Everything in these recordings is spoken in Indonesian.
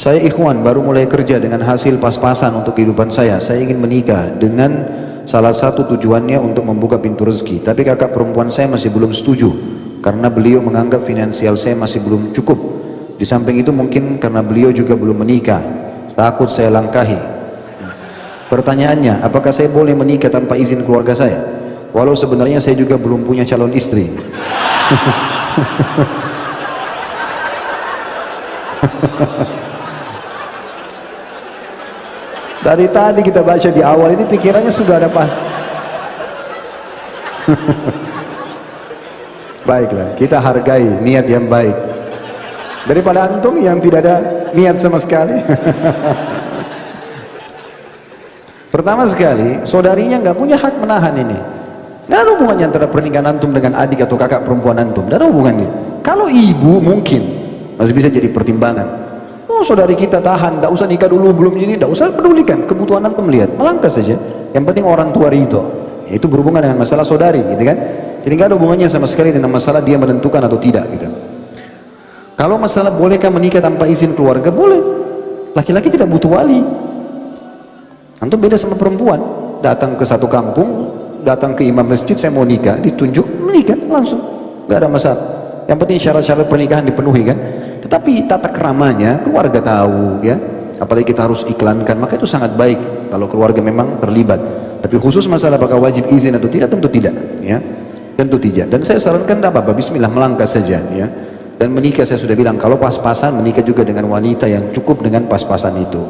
Saya ikhwan baru mulai kerja dengan hasil pas-pasan untuk kehidupan saya. Saya ingin menikah dengan salah satu tujuannya untuk membuka pintu rezeki. Tapi kakak perempuan saya masih belum setuju karena beliau menganggap finansial saya masih belum cukup. Di samping itu mungkin karena beliau juga belum menikah. Takut saya langkahi. Pertanyaannya, apakah saya boleh menikah tanpa izin keluarga saya? Walau sebenarnya saya juga belum punya calon istri. Dari tadi kita baca di awal ini pikirannya sudah ada pas. Baiklah, kita hargai niat yang baik daripada antum yang tidak ada niat sama sekali. Pertama sekali, saudarinya nggak punya hak menahan ini. Nggak ada hubungannya antara pernikahan antum dengan adik atau kakak perempuan antum. Nggak ada hubungannya. Kalau ibu mungkin masih bisa jadi pertimbangan. Oh, saudari kita tahan, tidak usah nikah dulu, belum ini, tidak usah pedulikan, kebutuhan antum lihat, melangkah saja. Yang penting orang tua ridho. Itu berhubungan dengan masalah saudari, gitu kan? Jadi nggak ada hubungannya sama sekali dengan masalah dia menentukan atau tidak, gitu. Kalau masalah bolehkah menikah tanpa izin keluarga, boleh. Laki-laki tidak butuh wali. Antum beda sama perempuan, datang ke satu kampung, datang ke imam masjid, saya mau nikah, ditunjuk, menikah langsung, nggak ada masalah. Yang penting syarat-syarat pernikahan dipenuhi kan. Tetapi tata keramanya keluarga tahu ya. Apalagi kita harus iklankan, maka itu sangat baik kalau keluarga memang terlibat. Tapi khusus masalah apakah wajib izin atau tidak, tentu tidak ya. Tentu tidak. Dan saya sarankan tidak apa-apa, bismillah melangkah saja ya. Dan menikah saya sudah bilang, kalau pas-pasan menikah juga dengan wanita yang cukup dengan pas-pasan itu.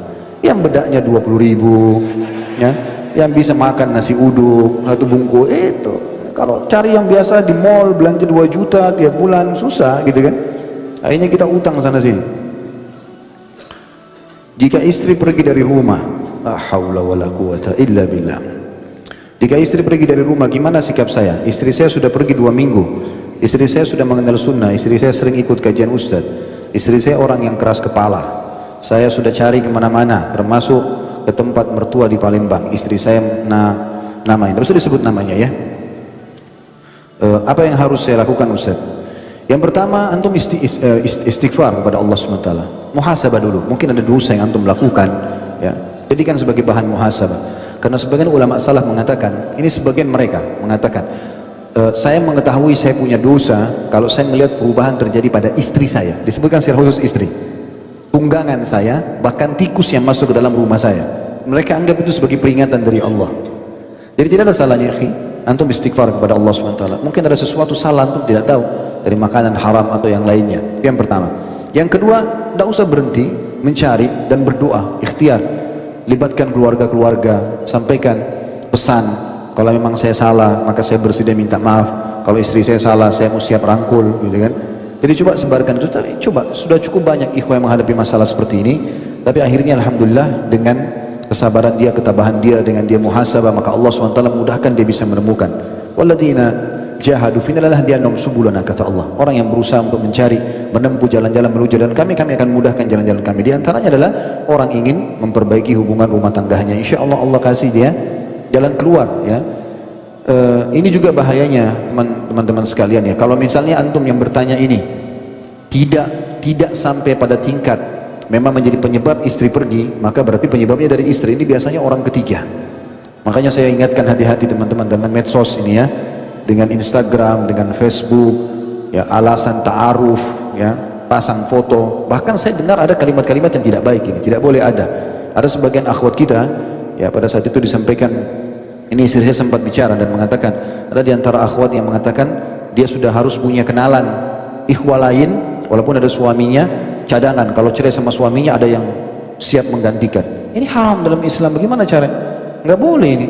Yang bedaknya 20.000 ya. Yang bisa makan nasi uduk, satu bungkus itu. Kalau cari yang biasa di mall belanja 2 juta tiap bulan susah gitu kan. Akhirnya kita utang sana sini. Jika istri pergi dari rumah, la haula wala quwata illa billah. Jika istri pergi dari rumah, gimana sikap saya? Istri saya sudah pergi 2 minggu. Istri saya sudah mengenal sunnah. Istri saya sering ikut kajian ustaz. Istri saya orang yang keras kepala. Saya sudah cari kemana-mana, termasuk ke tempat mertua di Palembang. Istri saya namanya, tidak usah disebut namanya ya. Apa yang harus saya lakukan Ustaz? Yang pertama, antum istighfar kepada Allah SWT. Muhasabah dulu. Mungkin ada dosa yang antum lakukan ya. Jadikan sebagai bahan muhasabah. Karena sebagian ulama salaf mengatakan, ini sebagian mereka mengatakan, saya mengetahui saya punya dosa kalau saya melihat perubahan terjadi pada istri saya. Disebutkan secara khusus istri, tunggangan saya, bahkan tikus yang masuk ke dalam rumah saya. Mereka anggap itu sebagai peringatan dari Allah. Jadi tidak ada salahnya antum istighfar kepada Allah SWT. Mungkin ada sesuatu salah antum tidak tahu dari makanan haram atau yang lainnya. Itu yang pertama. Yang kedua, tidak usah berhenti mencari dan berdoa, ikhtiar. Libatkan keluarga-keluarga, sampaikan pesan. Kalau memang saya salah, maka saya bersedia minta maaf. Kalau istri saya salah, saya mau siap rangkul, gitu kan. Jadi coba sebarkan itu. Tapi coba, sudah cukup banyak ikhwan yang menghadapi masalah seperti ini. Tapi akhirnya alhamdulillah dengan kesabaran dia, ketabahan dia, dengan dia muhasabah, maka Allah SWT mudahkan dia bisa menemukan. Walladzina jahadu fina lanahdiyannahum subulana, kata Allah. Orang yang berusaha untuk mencari, menempuh jalan-jalan menuju jalan kami akan mudahkan jalan-jalan kami. Di antaranya adalah orang ingin memperbaiki hubungan rumah tangganya. Insya Allah Allah kasih dia jalan keluar ya. Ini juga bahayanya teman-teman sekalian ya. Kalau misalnya antum yang bertanya ini tidak sampai pada tingkat memang menjadi penyebab istri pergi, maka berarti penyebabnya dari istri. Ini biasanya orang ketiga. Makanya saya ingatkan hati-hati teman-teman dengan medsos ini ya, dengan Instagram, dengan Facebook ya, alasan ta'aruf ya, pasang foto. Bahkan saya dengar ada kalimat-kalimat yang tidak baik, ini tidak boleh ada. Ada sebagian akhwat kita ya, pada saat itu disampaikan, ini istri saya sempat bicara dan mengatakan, ada di antara akhwat yang mengatakan dia sudah harus punya kenalan ikhwah lain walaupun ada suaminya, cadangan kalau cerai sama suaminya ada yang siap menggantikan. Ini haram dalam Islam. Bagaimana cara? Nggak boleh ini.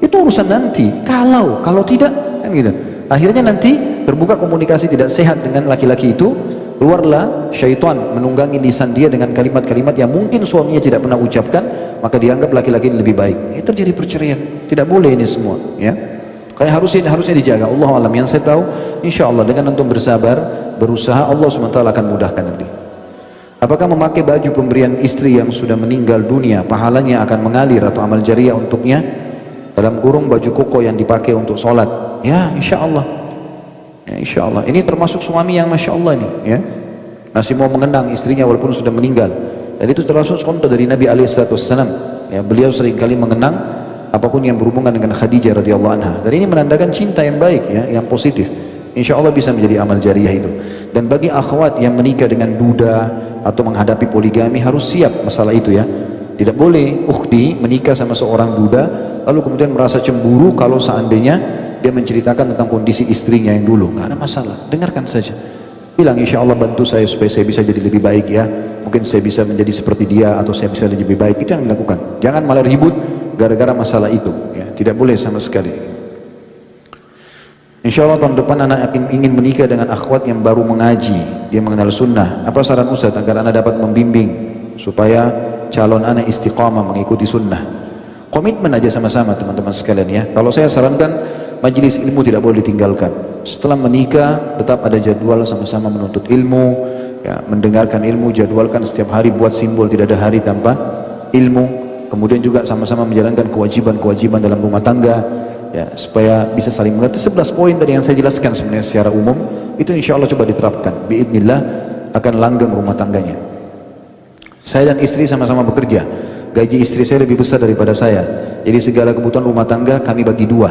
Itu urusan nanti. Kalau tidak kan gitu. Akhirnya nanti terbuka komunikasi tidak sehat dengan laki-laki itu, keluarlah syaitan menunggangi lisan dia dengan kalimat-kalimat yang mungkin suaminya tidak pernah ucapkan, maka dianggap laki-laki ini lebih baik. Itu terjadi perceraian. Tidak boleh ini semua ya. Kayak harusnya dijaga. Allah alam. Yang saya tahu, insya Allah dengan antum bersabar, berusaha, Allah SWT akan mudahkan nanti. Apakah memakai baju pemberian istri yang sudah meninggal dunia pahalanya akan mengalir atau amal jariah untuknya? Dalam kurung baju koko yang dipakai untuk sholat. Ya insya Allah ya, insya Allah. Ini termasuk suami yang masya Allah ini ya, masih mau mengenang istrinya walaupun sudah meninggal. Dan itu termasuk contoh dari Nabi SAW. Ya, beliau seringkali mengenang apapun yang berhubungan dengan Khadijah radhiyallahu anha. Dan ini menandakan cinta yang baik, ya, yang positif. Insya Allah bisa menjadi amal jariah itu. Dan bagi akhwat yang menikah dengan duda atau menghadapi poligami harus siap masalah itu, ya. Tidak boleh ukhti menikah sama seorang duda lalu kemudian merasa cemburu kalau seandainya dia menceritakan tentang kondisi istrinya yang dulu. Nggak ada masalah, dengarkan saja. Bilang, insya Allah bantu saya supaya saya bisa jadi lebih baik, ya. Mungkin saya bisa menjadi seperti dia atau saya bisa lebih baik. Itu yang dilakukan. Jangan malah ribut gara-gara masalah itu, ya. Tidak boleh sama sekali. Insya Allah tahun depan anak ingin menikah dengan akhwat yang baru mengaji, dia mengenal sunnah. Apa saran Ustaz agar anak dapat membimbing supaya calon anak istiqamah mengikuti sunnah? Komitmen aja sama-sama teman-teman sekalian, ya. Kalau saya sarankan majelis ilmu tidak boleh ditinggalkan. Setelah menikah tetap ada jadwal sama-sama menuntut ilmu, ya, mendengarkan ilmu, jadwalkan setiap hari, buat simbol tidak ada hari tanpa ilmu. Kemudian juga sama-sama menjalankan kewajiban-kewajiban dalam rumah tangga, ya, supaya bisa saling mengerti. 11 poin tadi yang saya jelaskan sebenarnya secara umum, itu insya Allah coba diterapkan, biidznillah akan langgeng rumah tangganya. Saya dan istri sama-sama bekerja, gaji istri saya lebih besar daripada saya, jadi segala kebutuhan rumah tangga kami bagi dua.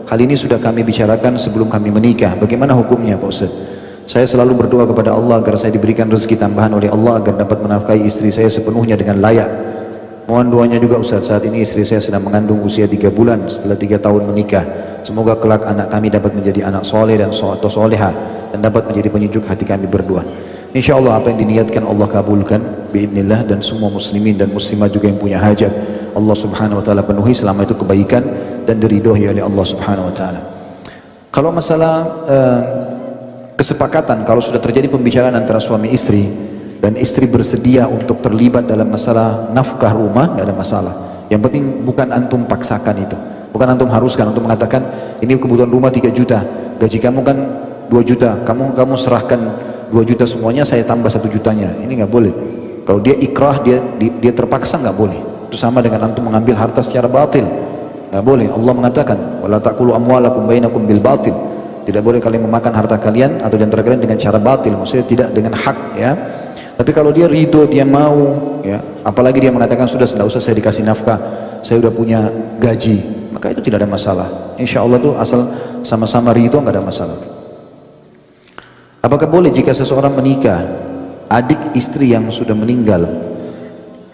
Hal ini sudah kami bicarakan sebelum kami menikah. Bagaimana hukumnya Pak Ustaz? Saya selalu berdoa kepada Allah agar saya diberikan rezeki tambahan oleh Allah agar dapat menafkahi istri saya sepenuhnya dengan layak. Mohon doanya juga Ustaz, saat ini istri saya sedang mengandung usia 3 bulan setelah 3 tahun menikah. Semoga kelak anak kami dapat menjadi anak soleh dan soleha dan dapat menjadi penyejuk hati kami berdua. Insya Allah apa yang diniatkan Allah kabulkan biidznillah, dan semua muslimin dan muslimah juga yang punya hajat Allah subhanahu wa ta'ala penuhi selama itu kebaikan dan diridhoi oleh Allah subhanahu wa ta'ala. Kalau masalah kesepakatan, kalau sudah terjadi pembicaraan antara suami istri dan istri bersedia untuk terlibat dalam masalah nafkah rumah, nggak ada masalah. Yang penting bukan antum paksakan itu, bukan antum haruskan, antum mengatakan ini kebutuhan rumah 3 juta, gaji kamu kan 2 juta, kamu serahkan 2 juta semuanya, saya tambah 1 jutanya. Ini nggak boleh. Kalau dia ikrah, dia terpaksa, nggak boleh. Itu sama dengan antum mengambil harta secara batil, nggak boleh. Allah mengatakan wala taqulu amwalakum bainakum bil batil, tidak boleh kalian memakan harta kalian atau di antara kalian dengan cara batil, maksudnya tidak dengan hak, ya. Tapi kalau dia ridho, dia mau, ya, apalagi dia mengatakan sudah tidak usah saya dikasih nafkah, saya udah punya gaji, maka itu tidak ada masalah. Insya Allah tuh asal sama-sama ridho nggak ada masalah. Apakah boleh jika seseorang menikah adik istri yang sudah meninggal?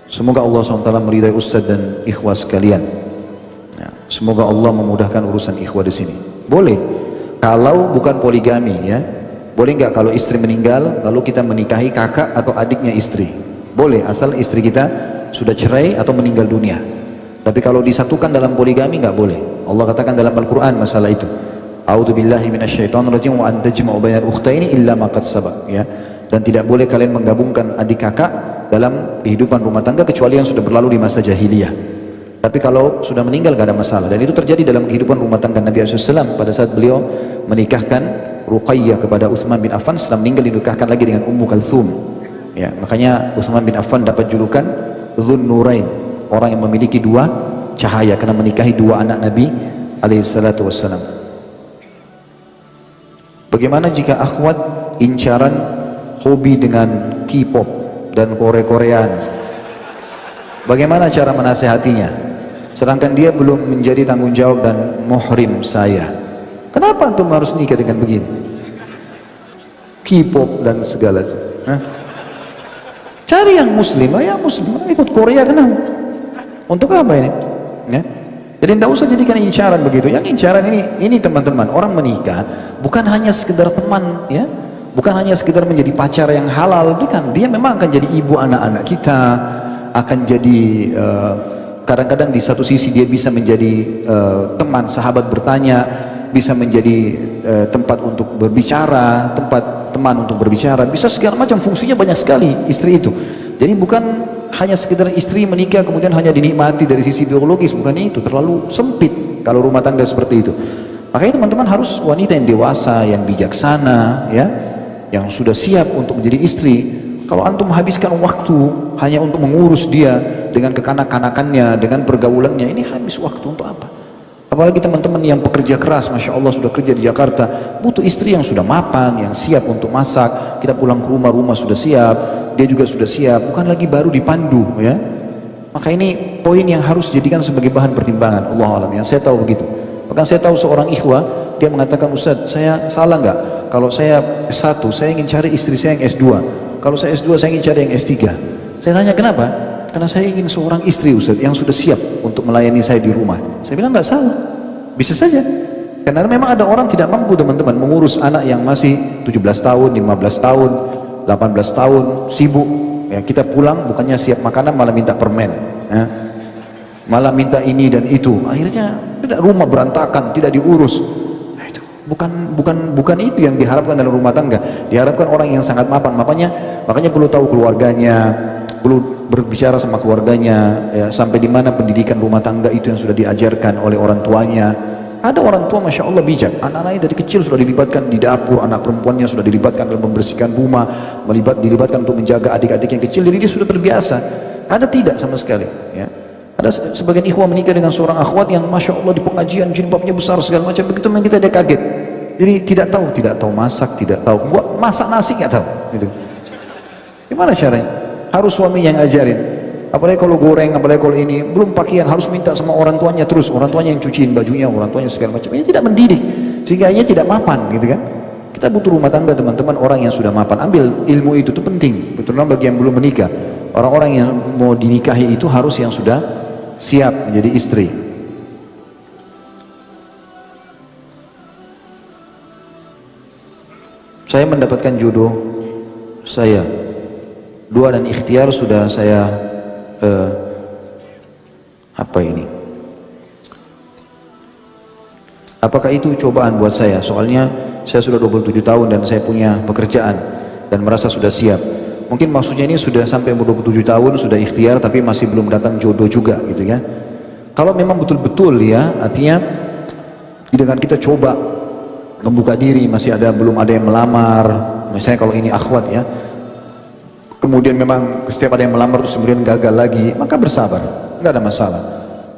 Semoga Allah SWT meridai Ustaz dan ikhwah sekalian, ya, semoga Allah memudahkan urusan ikhwah di sini. Boleh kalau bukan poligami, ya. Boleh nggak kalau istri meninggal lalu kita menikahi kakak atau adiknya istri? Boleh, asal istri kita sudah cerai atau meninggal dunia. Tapi kalau disatukan dalam poligami nggak boleh. Allah katakan dalam Al-Quran masalah itu, a'udzubillahi minasyaitonirrajim wa an tajma'u bainal ukhtaini illa ma qad sabaq, ya. Dan tidak boleh kalian menggabungkan adik kakak dalam kehidupan rumah tangga kecuali yang sudah berlalu di masa jahiliyah. Tapi kalau sudah meninggal gak ada masalah, dan itu terjadi dalam kehidupan rumah tangga Nabi SAW pada saat beliau menikahkan Ruqayyah kepada Utsman bin Affan. Setelah meninggal dinikahkan lagi dengan Ummu Kalthum, ya. Makanya Utsman bin Affan dapat julukan Dzun Nurain, orang yang memiliki 2 cahaya, karena menikahi 2 anak Nabi alaihissalatu wassalam. Bagaimana jika akhwat incaran hobi dengan K-pop dan Korea-Koreaan? Bagaimana cara menasehatinya? Sedangkan dia belum menjadi tanggung jawab dan muhrim saya. Kenapa antum harus nikah dengan begini? K-pop dan segala. Cari yang muslim, ya muslim. Ikut Korea kenapa? Untuk apa ini? Ya. Jadi tidak usah jadikan incaran begitu. Yang incaran ini teman-teman, orang menikah bukan hanya sekedar teman, ya. Bukan hanya sekedar menjadi pacar yang halal, bukan. Dia memang akan jadi ibu anak-anak kita, akan jadi kadang-kadang di satu sisi dia bisa menjadi teman, sahabat bertanya, bisa menjadi tempat untuk berbicara, tempat teman untuk berbicara, bisa segala macam, fungsinya banyak sekali istri itu. Jadi bukan hanya sekedar istri menikah kemudian hanya dinikmati dari sisi biologis, bukan itu, terlalu sempit kalau rumah tangga seperti itu. Makanya teman-teman harus wanita yang dewasa, yang bijaksana, ya, yang sudah siap untuk menjadi istri. Kalau antum habiskan waktu hanya untuk mengurus dia dengan kekanak-kanakannya, dengan pergaulannya, ini habis waktu untuk apa? Apalagi teman-teman yang pekerja keras, Masya Allah sudah kerja di Jakarta, butuh istri yang sudah mapan, yang siap untuk masak. Kita pulang ke rumah, rumah sudah siap, dia juga sudah siap, bukan lagi baru dipandu ya. Maka ini poin yang harus dijadikan sebagai bahan pertimbangan. Allah alam, yang saya tahu begitu. Bahkan saya tahu seorang ikhwah, dia mengatakan, Ustaz, saya salah nggak? Kalau saya S1, saya ingin cari istri saya yang S2. Kalau saya S2, saya ingin cari yang S3. Saya tanya kenapa? Karena saya ingin seorang istri, Ustaz, yang sudah siap untuk melayani saya di rumah. Saya bilang nggak salah, bisa saja. Karena memang ada orang tidak mampu, teman-teman, mengurus anak yang masih 17 tahun, 15 tahun, 18 tahun, sibuk. Ya, kita pulang bukannya siap makanan, malah minta permen. Ya. Malah minta ini dan itu. Akhirnya tidak, rumah berantakan, tidak diurus. Nah, itu bukan itu yang diharapkan dalam rumah tangga. Diharapkan orang yang sangat mapan. Makanya perlu tahu keluarganya, perlu berbicara sama keluarganya, ya, sampai di mana pendidikan rumah tangga itu yang sudah diajarkan oleh orang tuanya. Ada orang tua Masya Allah bijak, anak-anaknya dari kecil sudah dilibatkan di dapur, anak perempuannya sudah dilibatkan dalam membersihkan rumah, dilibatkan untuk menjaga adik-adik yang kecil, jadi dia sudah terbiasa. Ada tidak sama sekali ya. Ada sebagian ikhwah menikah dengan seorang akhwat yang Masya Allah di pengajian jilbabnya besar segala macam, begitu kita dia kaget. Jadi tidak tahu masak, tidak tahu buat masak nasi, nggak tahu gitu. Gimana caranya? Harus suami yang ajarin. Apalagi kalau goreng, apalagi kalau ini, belum pakaian harus minta sama orang tuanya terus, orang tuanya yang cuciin bajunya, orang tuanya segala macam. Ini tidak mendidik, sehingga ia tidak mapan gitu kan. Kita butuh rumah tangga, teman-teman, orang yang sudah mapan. Ambil ilmu itu penting, betul bagi yang belum menikah. Orang-orang yang mau dinikahi itu harus yang sudah siap menjadi istri. Saya mendapatkan jodoh saya, dua dan ikhtiar sudah saya apa ini? Apakah itu cobaan buat saya? Soalnya saya sudah 27 tahun dan saya punya pekerjaan dan merasa sudah siap. Mungkin maksudnya ini sudah sampai umur 27 tahun, sudah ikhtiar tapi masih belum datang jodoh juga gitu ya. Kalau memang betul-betul ya, artinya dengan kita coba membuka diri, masih belum ada yang melamar, misalnya kalau ini akhwat ya, kemudian memang setiap ada yang melamar terus kemudian gagal lagi, maka bersabar, nggak ada masalah,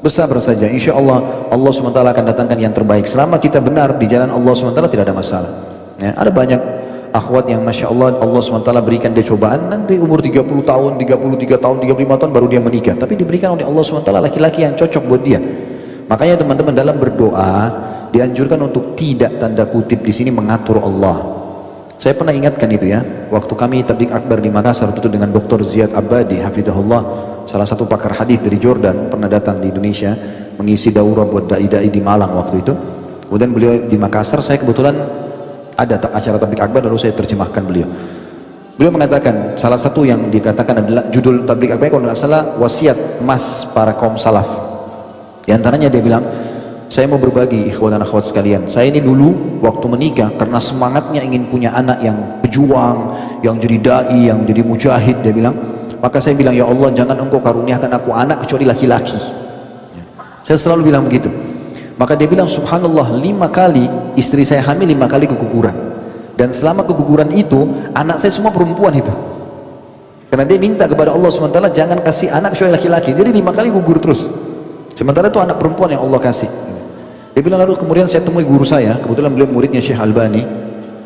bersabar saja. Insya Allah Allah SWT akan datangkan yang terbaik. Selama kita benar di jalan Allah SWT tidak ada masalah ya. Ada banyak akhwat yang Masya Allah Allah SWT berikan dia cobaan, nanti umur 30 tahun, 33 tahun, 35 tahun baru dia menikah, tapi diberikan oleh Allah SWT laki-laki yang cocok buat dia. Makanya teman-teman dalam berdoa dianjurkan untuk tidak, tanda kutip di sini, mengatur Allah. Saya pernah ingatkan itu ya, waktu kami tabligh akbar di Makassar itu dengan Dr. Ziyad Abadi hafizahullah, salah satu pakar hadis dari Jordan, pernah datang di Indonesia mengisi daurah buat dai-dai di Malang waktu itu. Kemudian beliau di Makassar, saya kebetulan ada acara tabligh akbar lalu saya terjemahkan beliau. Beliau mengatakan, salah satu yang dikatakan adalah judul tabligh akbar kalau tidak salah, wasiat emas para kaum salaf. Di antaranya dia bilang, saya mau berbagi ikhwan dan akhwat sekalian, saya ini dulu waktu menikah karena semangatnya ingin punya anak yang pejuang, yang jadi dai, yang jadi mujahid, dia bilang, maka saya bilang, ya Allah jangan engkau karuniakan aku anak kecuali laki-laki. Saya selalu bilang begitu. Maka dia bilang, subhanallah, 5 kali istri saya hamil, 5 kali keguguran, dan selama keguguran itu anak saya semua perempuan itu, karena dia minta kepada Allah SWT jangan kasih anak kecuali laki-laki, jadi 5 kali gugur terus, sementara itu anak perempuan yang Allah kasih. Dia bilang, lalu kemudian saya temui guru saya, kebetulan beliau muridnya Syekh Albani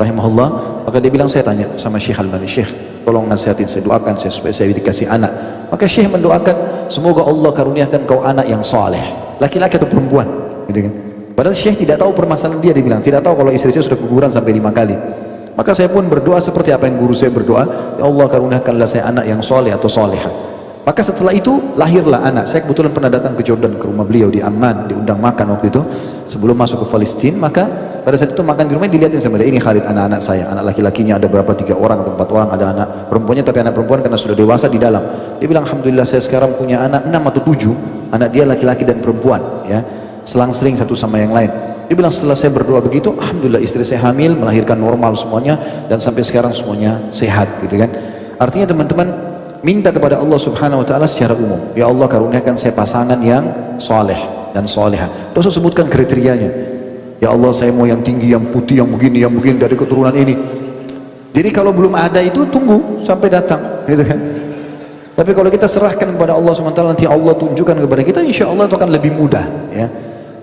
rahimahullah, maka dia bilang, saya tanya sama Syekh Albani, Syekh tolong nasihatin saya, doakan saya supaya saya dikasih anak. Maka Syekh mendoakan, semoga Allah karuniakan kau anak yang soleh, laki-laki atau perempuan gitu kan. Padahal Syekh tidak tahu permasalahan dia bilang, tidak tahu kalau istri saya sudah keguguran sampai 5 kali. Maka saya pun berdoa seperti apa yang guru saya berdoa, ya Allah karuniakanlah saya anak yang soleh atau soleha. Maka setelah itu lahirlah anak. Saya kebetulan pernah datang ke Jordan, ke rumah beliau di Amman, diundang makan waktu itu sebelum masuk ke Palestina. Maka pada saat itu makan di rumah dilihatin sama dia, ini Khalid anak-anak saya, anak laki-lakinya ada berapa, 3 orang atau 4 orang, ada anak perempuannya, tapi anak perempuan karena sudah dewasa di dalam. Dia bilang, alhamdulillah saya sekarang punya anak 6 atau 7, anak dia laki-laki dan perempuan ya, selang-seling satu sama yang lain. Dia bilang, setelah saya berdoa begitu, alhamdulillah istri saya hamil, melahirkan normal semuanya, dan sampai sekarang semuanya sehat gitu kan. Artinya teman-teman, minta kepada Allah Subhanahu wa taala secara umum, ya Allah karuniakan saya pasangan yang soleh dan soleha. Terus sebutkan kriterianya, ya Allah saya mau yang tinggi, yang putih, yang begini dari keturunan ini. Jadi kalau belum ada itu tunggu sampai datang gitu kan. Tapi kalau kita serahkan kepada Allah Subhanahu wa taala, nanti Allah tunjukkan kepada kita, insya Allah itu akan lebih mudah ya.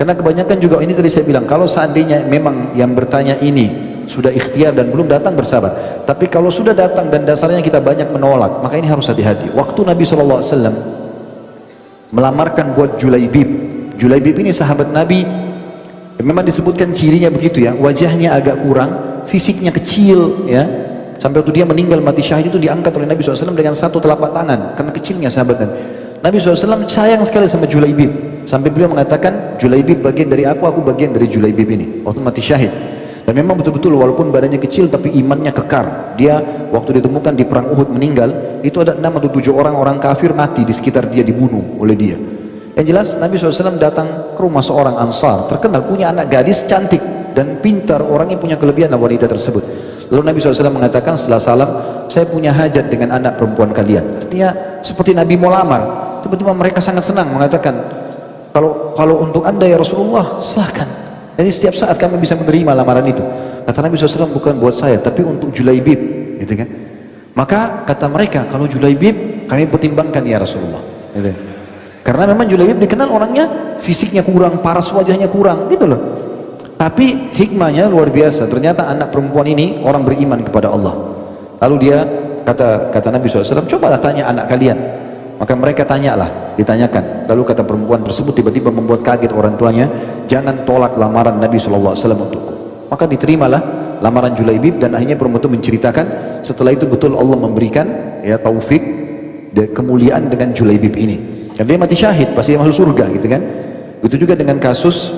Karena kebanyakan juga ini tadi saya bilang, kalau seandainya memang yang bertanya ini sudah ikhtiar dan belum datang, bersabar. Tapi kalau sudah datang dan dasarnya kita banyak menolak, maka ini harus hati-hati. Waktu Nabi SAW melamarkan buat Julaibib, Julaibib ini sahabat Nabi, memang disebutkan cirinya begitu ya, wajahnya agak kurang, fisiknya kecil ya, sampai waktu dia meninggal mati syahid itu diangkat oleh Nabi SAW dengan satu telapak tangan, karena kecilnya sahabat Nabi. Nabi SAW sayang sekali sama Julaibib, sampai beliau mengatakan, Julaibib bagian dari aku bagian dari Julaibib ini, waktu mati syahid. Dan memang betul-betul walaupun badannya kecil tapi imannya kekar. Dia waktu ditemukan di perang Uhud meninggal, itu ada 6 atau 7 orang kafir mati di sekitar dia, dibunuh oleh dia. Yang jelas Nabi SAW datang ke rumah seorang Ansar, terkenal punya anak gadis cantik dan pintar, orangnya punya kelebihan wanita tersebut. Lalu Nabi SAW mengatakan setelah salam, saya punya hajat dengan anak perempuan kalian. Artinya seperti Nabi mau lamar. Tiba-tiba mereka sangat senang mengatakan, kalau untuk anda ya Rasulullah, silahkan. Jadi setiap saat kami bisa menerima lamaran itu. Kata Nabi SAW, bukan buat saya, tapi untuk Julaibib, gitu kan? Maka kata mereka, kalau Julaibib kami pertimbangkan ya Rasulullah, gitu. Karena memang Julaibib dikenal orangnya fisiknya kurang, paras wajahnya kurang, gitu loh. Tapi hikmahnya luar biasa. Ternyata anak perempuan ini orang beriman kepada Allah. Lalu dia kata Nabi SAW, cobalah tanya anak kalian. Maka mereka tanyalah, ditanyakan. Lalu kata perempuan tersebut tiba-tiba membuat kaget orang tuanya, jangan tolak lamaran Nabi SAW untukku. Maka diterimalah lamaran Julaibib, dan akhirnya perempuan itu menceritakan, setelah itu betul Allah memberikan ya taufik dan kemuliaan dengan Julaibib ini. Dan dia mati syahid, pasti dia masuk surga, gitu kan? Begitu juga dengan kasus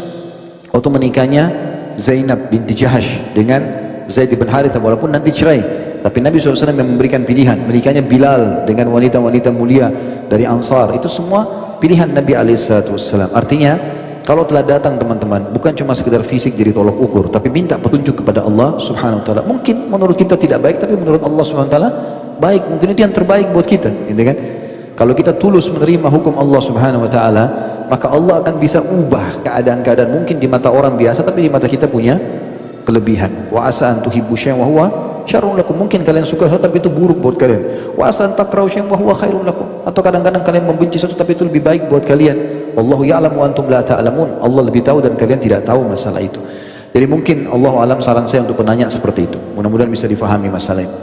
waktu menikahnya Zainab binti Jahash dengan Zaid bin Harithah, walaupun nanti cerai. Tapi Nabi SAW yang memberikan pilihan, menikahnya Bilal dengan wanita-wanita mulia dari Ansar, itu semua pilihan Nabi SAW. Artinya, kalau telah datang teman-teman, bukan cuma sekedar fisik jadi tolok ukur, tapi minta petunjuk kepada Allah Subhanahu Wa Taala. Mungkin menurut kita tidak baik, tapi menurut Allah Subhanahu Wa Taala baik. Mungkin itu yang terbaik buat kita, gitu kan? Kalau kita tulus menerima hukum Allah Subhanahu Wa Taala, maka Allah akan bisa ubah keadaan-keadaan mungkin di mata orang biasa, tapi di mata kita punya kelebihan. Wa asa an tuhibbu syai'an wa huwa syarrun lakum. Mungkin kalian suka sesuatu tapi itu buruk buat kalian. Wa asa an takrahu syai'an wa huwa khairun lakum. Atau kadang-kadang kalian membenci sesuatu tapi itu lebih baik buat kalian. Wallahu ya'lamu wa antum la ta'lamun. Allah lebih tahu dan kalian tidak tahu masalah itu. Jadi mungkin Allah alam, saran saya untuk penanya seperti itu. Mudah-mudahan bisa difahami masalah ini.